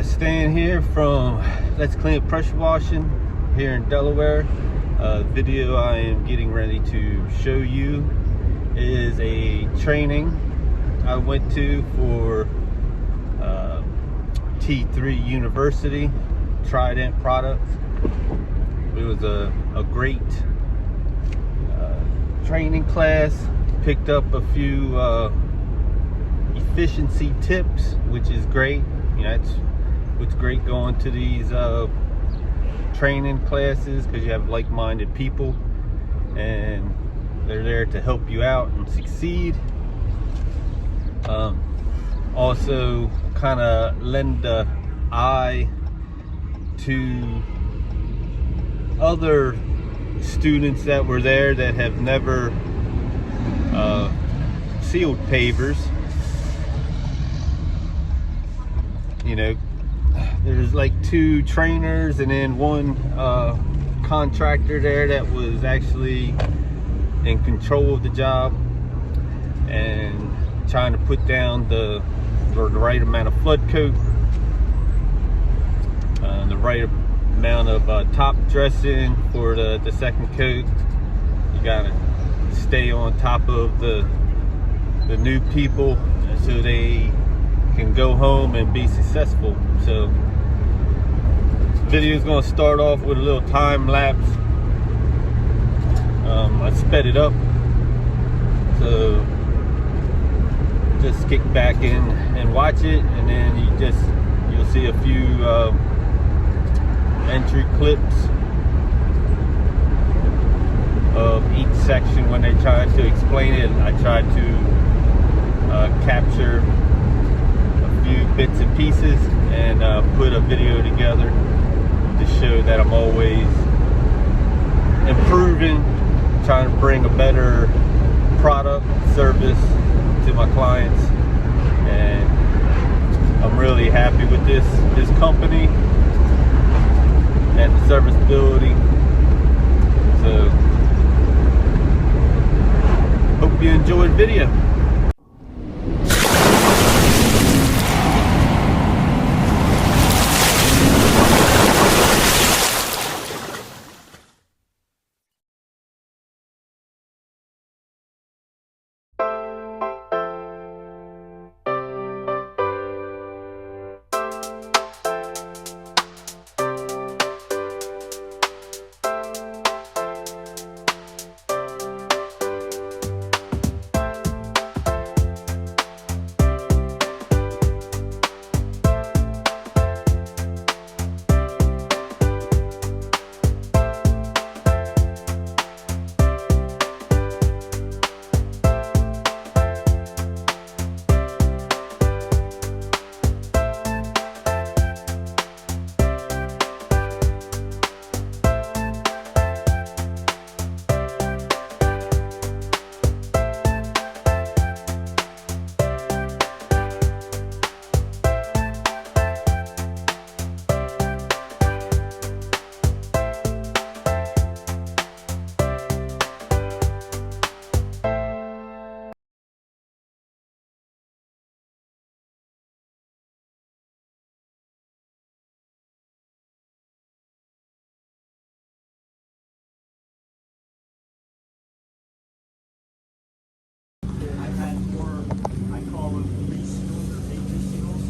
Stan here from Let's Clean Up Pressure Washing here in Delaware. Video I am getting ready to show you is a training I went to for T3 University Trident products. It was a great training class. Picked up a few efficiency tips, which is great. You know, that's what's great going to these training classes, because you have like-minded people and they're there to help you out and succeed. Also kind of lend an eye to other students that were there that have never sealed pavers. You know, there's like 2 trainers and then 1 contractor there that was actually in control of the job and trying to put down the right amount of flood coat, the right amount of top dressing for the second coat. You gotta stay on top of the new people so they can go home and be successful. So the video is going to start off with a little time lapse. I sped it up, so just kick back in and watch it, and then you'll see a few entry clips of each section when they're trying to explain it. I tried to capture a few bits and pieces and put a video together to show that I'm always improving, trying to bring a better product service to my clients, and I'm really happy with this company and the serviceability. So hope you enjoyed the video.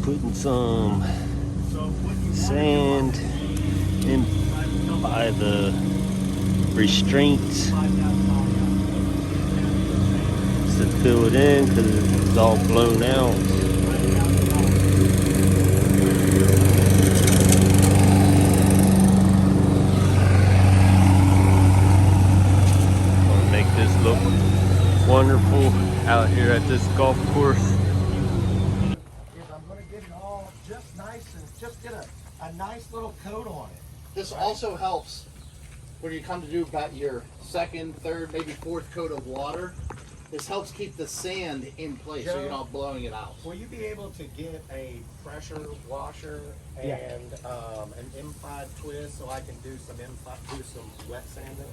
Putting some sand in by the restraints to fill it in because it's all blown out. I'll make this look wonderful out here at this golf course. Just get a nice little coat on it. This also helps when you come to do about your 2nd, 3rd, maybe 4th coat of water. This helps keep the sand in place, so you're not blowing it out. Will you be able to get a pressure washer and an M5 twist so I can do some wet sanding?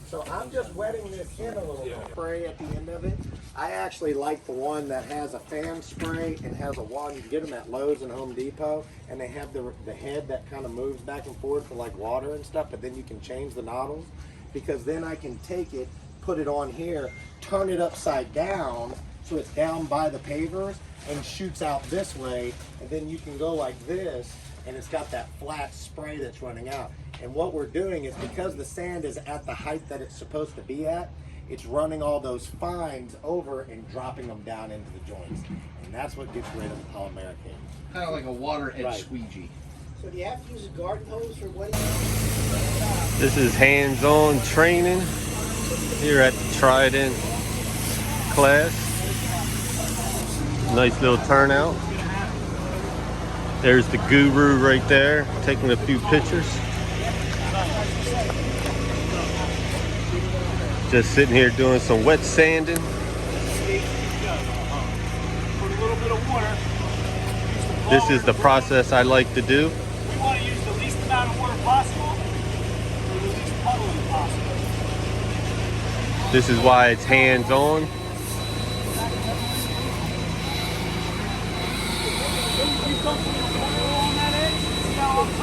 So I'm just wetting this in a little bit. Spray at the end of it. I actually like the one that has a fan spray and has a wand. You can get them at Lowe's and Home Depot, and they have the head that kind of moves back and forth for like water and stuff, but then you can change the nozzles, because then I can take it, put it on here, turn it upside down so it's down by the pavers and shoots out this way, and then you can go like this and it's got that flat spray that's running out. And what we're doing is, because the sand is at the height that it's supposed to be at, it's running all those fines over and dropping them down into the joints. And that's what gets rid of the polymeric haze. Kind of like a water edge Right. squeegee. So do you have to use a garden hose for what? This is hands-on training here at the Trident class. Nice little turnout. There's the guru right there, taking a few pictures. Just sitting here doing some wet sanding. Put a little bit of water. This is the process I like to do. We want to use the least amount of water possible or the least puddling possible. This is why it's hands-on.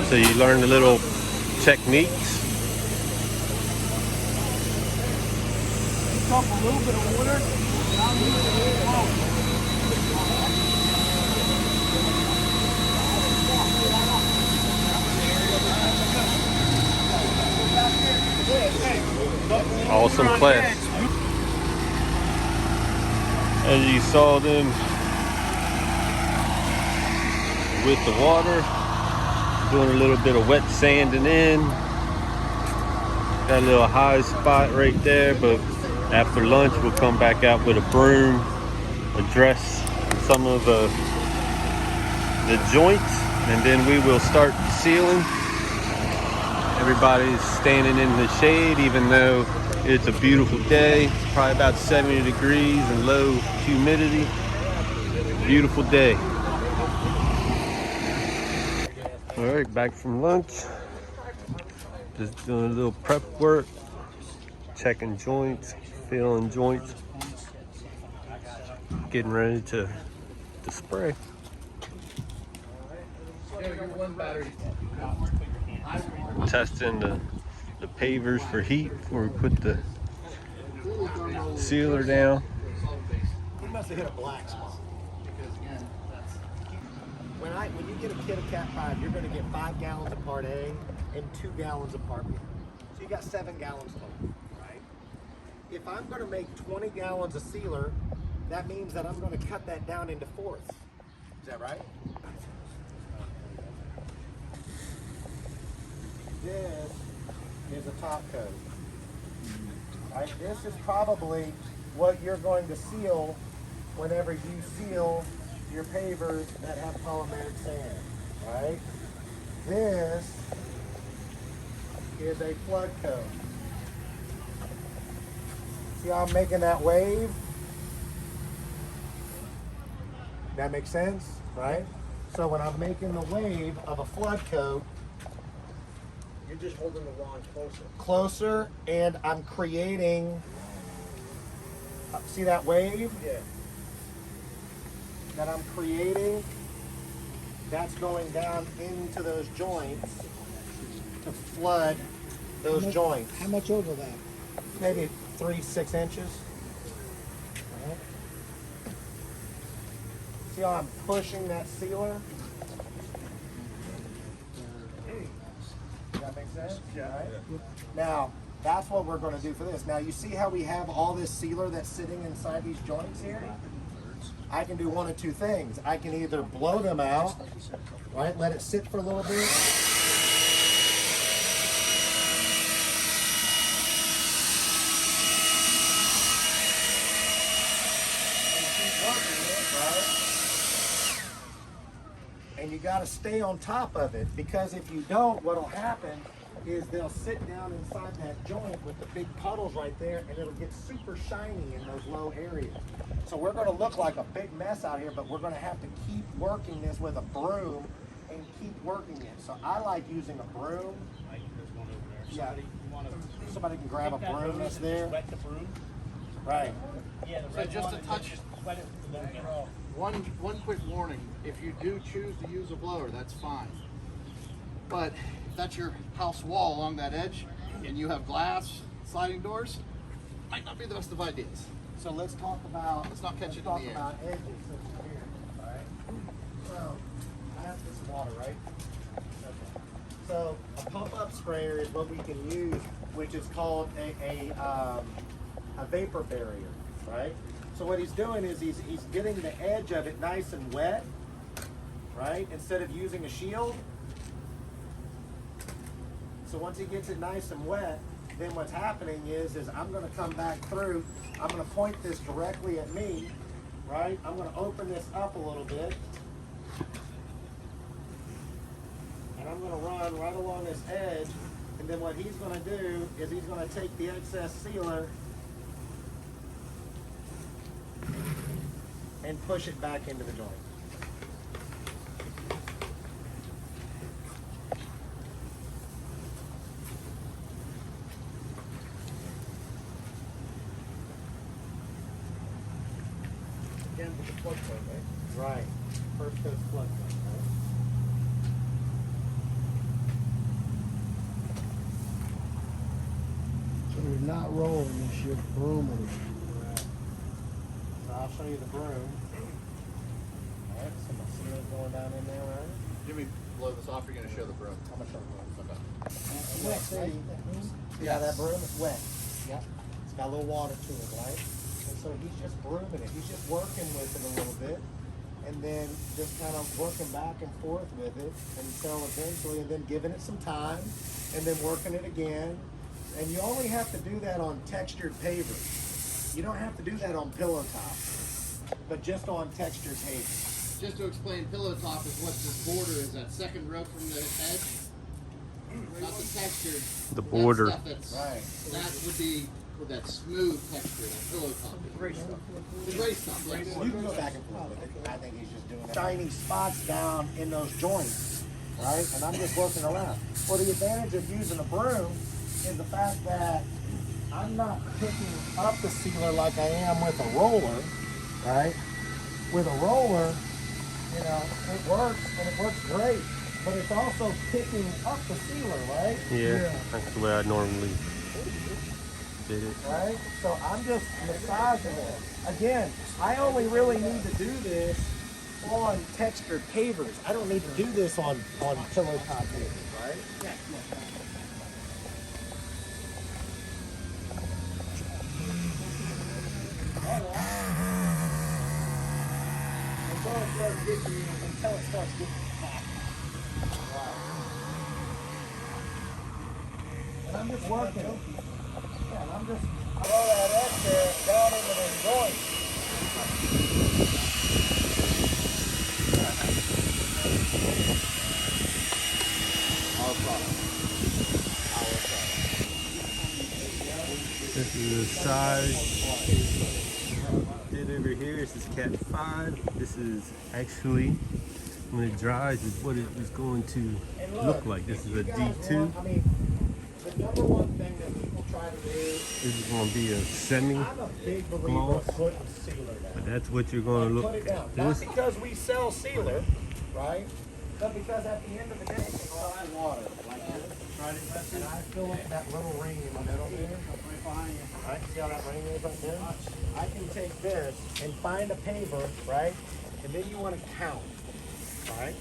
So you learn the little techniques. Dump a little bit of water. And I'll use it a little longer. Awesome class. As you saw them with the water, doing a little bit of wet sanding in. Got a little high spot right there, but after lunch we'll come back out with a broom, address some of the joints, and then we will start sealing. Everybody's standing in the shade, even though it's a beautiful day, probably about 70 degrees and low humidity. Beautiful day. All right, back from lunch. Just doing a little prep work, checking joints, feeling joints, getting ready to spray. Testing the pavers for heat before we put the sealer down. We must have hit a black spot. Because again, that's When you get a kit of Cat 5, you're going to get 5 gallons of Part A and 2 gallons of Part B. So you got 7 gallons total, right? If I'm going to make 20 gallons of sealer, that means that I'm going to cut that down into fourths. Is that right? This is a top coat. Right? This is probably what you're going to seal whenever you seal your pavers that have polymeric sand, right? This is a flood coat. See how I'm making that wave? That makes sense, right? So when I'm making the wave of a flood coat, You're just holding the wand closer. closer, and I'm creating, see that wave Yeah. that I'm creating? That's going down into those joints to flood those joints. How much over that? Maybe 3-6 inches. Right. See how I'm pushing that sealer? Does that make sense? Yeah. Right? Now, that's what we're going to do for this. Now, you see how we have all this sealer that's sitting inside these joints here? I can do one of two things. I can either blow them out, right? Let it sit for a little bit. And you got to stay on top of it, because if you don't, what'll happen is they'll sit down inside that joint with the big puddles right there, and it'll get super shiny in those low areas. So we're going to look like a big mess out here, but we're going to have to keep working this with a broom and keep working it. So I like using a broom. There's one over there. Yeah. Somebody want to. Somebody can grab a broom that's there. Wet the broom. Right. Yeah, the So red just one, a and touch. just wet it and then get off. One quick warning, if you do choose to use a blower, that's fine. But if that's your house wall along that edge and you have glass sliding doors, might not be the best of ideas. So let's talk about. Let's not catch it in talk the air. about edges since we're here. All right. So I have this water, right? Okay. So a pump-up sprayer is what we can use, which is called a vapor barrier, right? So what he's doing is he's getting the edge of it nice and wet, right? Instead of using a shield. So once he gets it nice and wet, then what's happening is I'm going to come back through. I'm going to point this directly at me, right? I'm going to open this up a little bit. And I'm going to run right along this edge. And then what he's going to do is he's going to take the excess sealer and push it back into the joint. Again with the plug point, right? Right. First goes plug point, right? So you're not rolling this, you're brooming. So I'll show you the broom. Alright, so my sealer's going down in there, right? Jimmy, blow this off, you're gonna show the broom. I'm gonna show the broom. Okay. It's wet, right? Yeah, that broom is wet. Yep. It's got a little water to it, right? And so he's just brooming it. He's just working with it a little bit. And then just kind of working back and forth with it until eventually, and then giving it some time, and then working it again. And you only have to do that on textured pavers. You don't have to do that on pillow top, but just on textured pavers. Just to explain, pillow top is what this border is, that second row from the edge. Not the textured. The that border. Stuff that's, Right. That would be with that smooth texture, that pillow top. Great stuff. The gray stuff, yes. You can go back and forth with it. I think he's just doing shiny spots down in those joints, right? And I'm just working around. Well, the advantage of using a broom is the fact that I'm not picking up the sealer like I am with a roller, right? With a roller, you know, it works and it works great, but it's also picking up the sealer, right? Yeah, that's the way I normally did it. Right? So I'm just massaging it. Again, I only really need to do this on textured pavers. I don't need to do this on pillow top pavers, right? Until it starts getting hot. And I'm just working. Yeah, and I'm just throw that extra down into the joint. This is the size. Did over here. This is Cat 5. This is actually, when it dries, is what it is going to look like. This is a D2. I mean, the number one thing that people try to do. This is going to be a semi. I'm a big believer gloss. of putting sealer down. But that's what you're going to look Put it down. at. Not This. because we sell sealer, right? But because at the end of the day, it's all water. Like this. And I fill up that little ring in the middle here. Right behind you. Right? See how that ring is right there? I can take this and find a paver, right? And then you want to count, right?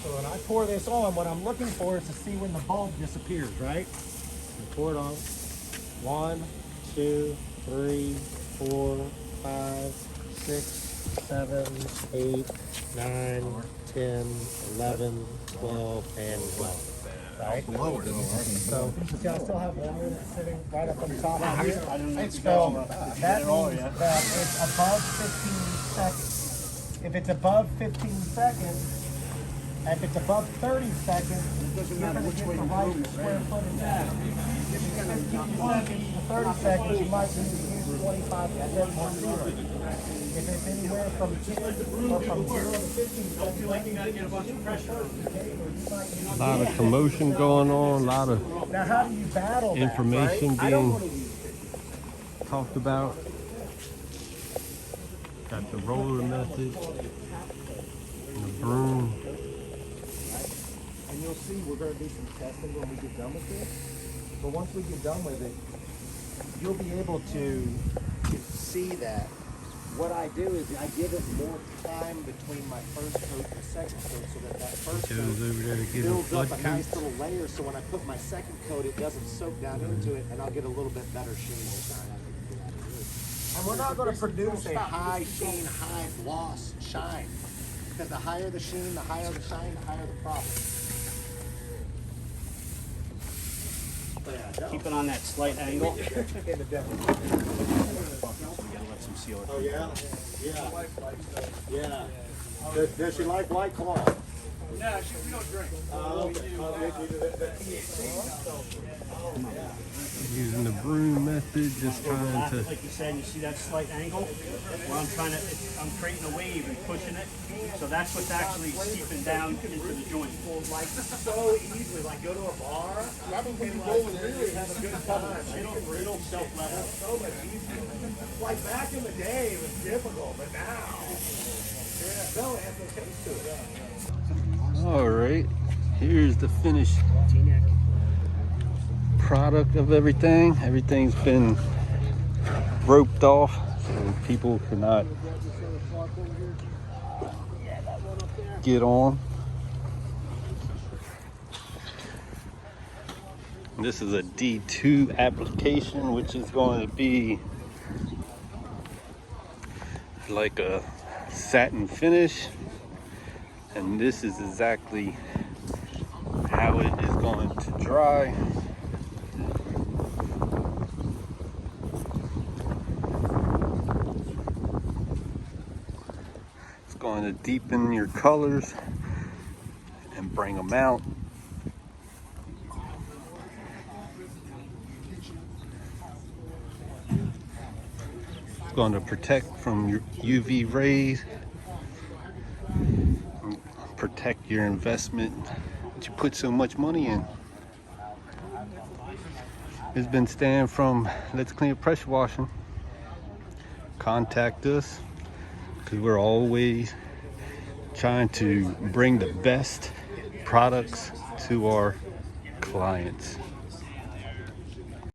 So when I pour this on, what I'm looking for is to see when the bulb disappears, right? And pour it on. 1, 2, 3, 4, 5, 6, 7, 8, 9, 10, 11, 12, and 12. Right? So see, I still have water that's sitting right up on the top of here. So that means that it's above 15 seconds. If it's above 15 seconds, if it's above 30 seconds, you're going to get the right square footage. If it's 15 seconds to 30 seconds, you might need to use 25% more sealer. If it's anywhere from 10 or from 0 to 15, Don't feel like you gotta get a bunch of pressure on A it. lot of commotion going on, a lot of now how do you battle that, information right? I don't being want to use it. talked about. Got the roller method, and the broom. And you'll see we're going to do some testing when we get done with this. But once we get done with it, you'll be able to see that what I do is I give it more time between my first coat and the second coat so that that first Goes coat over there to get a builds flood up a coat. nice little layer, so when I put my second coat it doesn't soak down into it and I'll get a little bit better shingle shine out of it. And we're not going to produce a high sheen, high gloss shine, because the higher the sheen, the higher the shine, the higher the profit. Keep it on that slight angle. In the depth. We gotta let some seal it. Oh yeah? Yeah. Does she like White Claw? No, we don't drink. Using the broom method, just trying to. Like you said, you see that slight angle? Where I'm creating a wave and pushing it. So that's what's actually seeping down into the joint. Like so easily, like go to a bar. Grab them when you roll and really Have a good time. It'll self-level. So much easier. Like back in the day, it was difficult, but now, yeah, no, it has no taste to it. All right, here's the finished product of everything. Everything's been roped off so people cannot get on. This is a D2 application, which is going to be like a satin finish, and this is exactly how it is going to dry. It's going to deepen your colors and bring them out. It's going to protect from your UV rays, protect your investment that you put so much money in. It's been Stan from Let's Clean Up Pressure Washing. Contact us, because we're always trying to bring the best products to our clients.